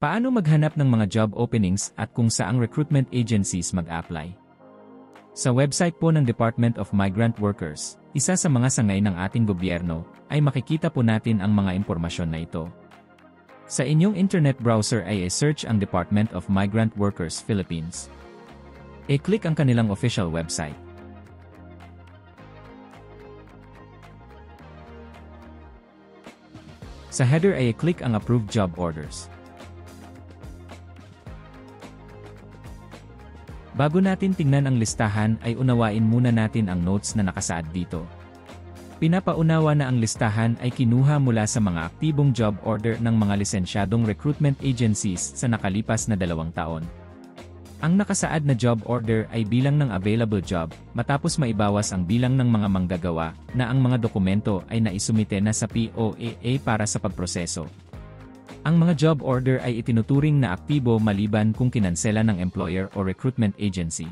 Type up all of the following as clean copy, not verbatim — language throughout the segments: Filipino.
Paano maghanap ng mga job openings at kung saang recruitment agencies mag-apply? Sa website po ng Department of Migrant Workers, isa sa mga sangay ng ating gobyerno, ay makikita po natin ang mga impormasyon na ito. Sa inyong internet browser ay i-search ang Department of Migrant Workers Philippines. I-click ang kanilang official website. Sa header ay i-click ang Approved Job Orders. Bago natin tingnan ang listahan ay unawain muna natin ang notes na nakasaad dito. Pinapaunawa na ang listahan ay kinuha mula sa mga aktibong job order ng mga lisensyadong recruitment agencies sa nakalipas na 2 taon. Ang nakasaad na job order ay bilang ng available job, matapos maibawas ang bilang ng mga manggagawa na ang mga dokumento ay naisumite na sa POAA para sa pagproseso. Ang mga job order ay itinuturing na aktibo maliban kung kinansela ng employer o recruitment agency.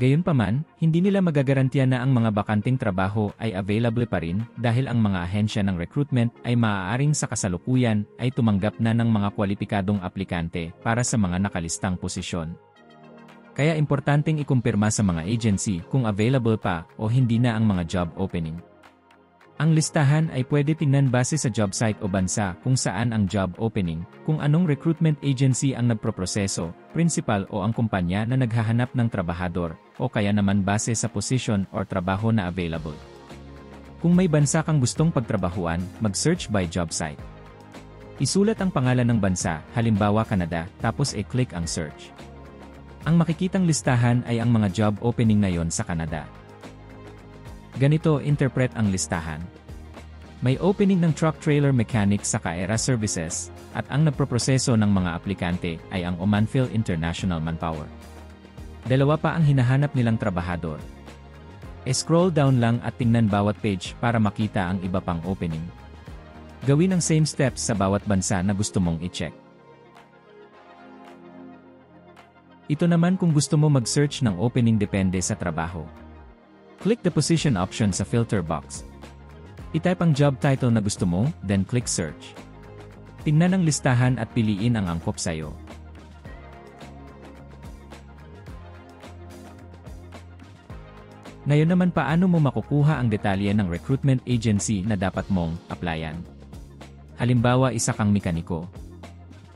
Gayunpaman, hindi nila magagarantiya na ang mga bakanting trabaho ay available pa rin dahil ang mga ahensya ng recruitment ay maaaring sa kasalukuyan ay tumanggap na ng mga kwalipikadong aplikante para sa mga nakalistang posisyon. Kaya importanteng ikumpirma sa mga agency kung available pa o hindi na ang mga job opening. Ang listahan ay pwede tingnan base sa job site o bansa kung saan ang job opening, kung anong recruitment agency ang nagproproseso, principal o ang kumpanya na naghahanap ng trabahador, o kaya naman base sa position or trabaho na available. Kung may bansa kang gustong pagtrabahuan, mag-search by job site. Isulat ang pangalan ng bansa, halimbawa Canada, tapos i-click ang search. Ang makikitang listahan ay ang mga job opening ngayon sa Canada. Ganito interpret ang listahan. May opening ng truck trailer mechanic sa Caera Services, at ang nagproproseso ng mga aplikante ay ang Omanfield International Manpower. 2 pa ang hinahanap nilang trabahador. E-scroll down lang at tingnan bawat page para makita ang iba pang opening. Gawin ang same steps sa bawat bansa na gusto mong i-check. Ito naman kung gusto mo mag-search ng opening depende sa trabaho. Click the position option sa filter box. I-type ang job title na gusto mo, then click search. Tingnan ang listahan at piliin ang angkop sa'yo. Ngayon naman paano mo makukuha ang detalye ng recruitment agency na dapat mong applyan. Halimbawa isa kang mekaniko.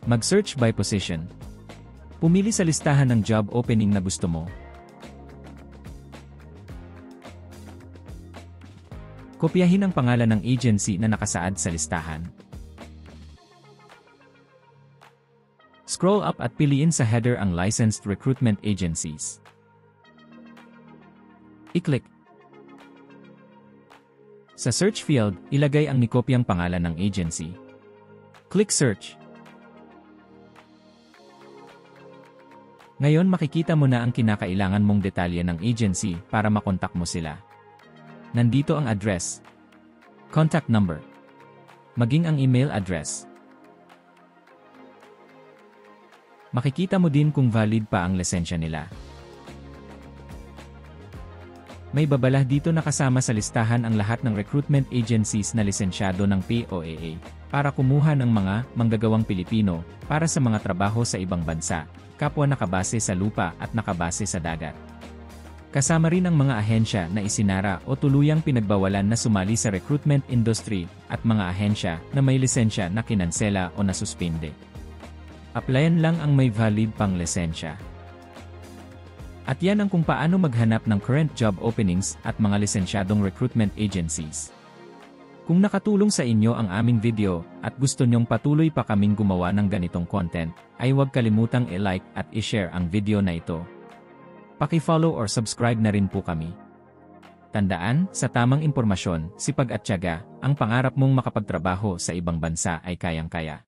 Mag-search by position. Pumili sa listahan ng job opening na gusto mo. Kopyahin ang pangalan ng agency na nakasaad sa listahan. Scroll up at piliin sa header ang licensed recruitment agencies. I-click. Sa search field, ilagay ang nikopyang pangalan ng agency. Click search. Ngayon makikita mo na ang kinakailangan mong detalye ng agency para makontak mo sila. Nandito ang address, contact number, maging ang email address. Makikita mo din kung valid pa ang lisensya nila. May babala dito na kasama sa listahan ang lahat ng recruitment agencies na lisensyado ng POAA para kumuha ng mga manggagawang Pilipino para sa mga trabaho sa ibang bansa, kapwa nakabase sa lupa at nakabase sa dagat. Kasama rin ang mga ahensya na isinara o tuluyang pinagbawalan na sumali sa recruitment industry at mga ahensya na may lisensya na kinansela o nasuspinde. Applyan lang ang may valid pang lisensya. At yan ang kung paano maghanap ng current job openings at mga lisensyadong recruitment agencies. Kung nakatulong sa inyo ang aming video at gusto nyong patuloy pa kaming gumawa ng ganitong content, ay huwag kalimutang i-like at i-share ang video na ito. Paki-follow or subscribe na rin po kami. Tandaan, sa tamang impormasyon, sipag at tiyaga, ang pangarap mong makapagtrabaho sa ibang bansa ay kayang-kaya.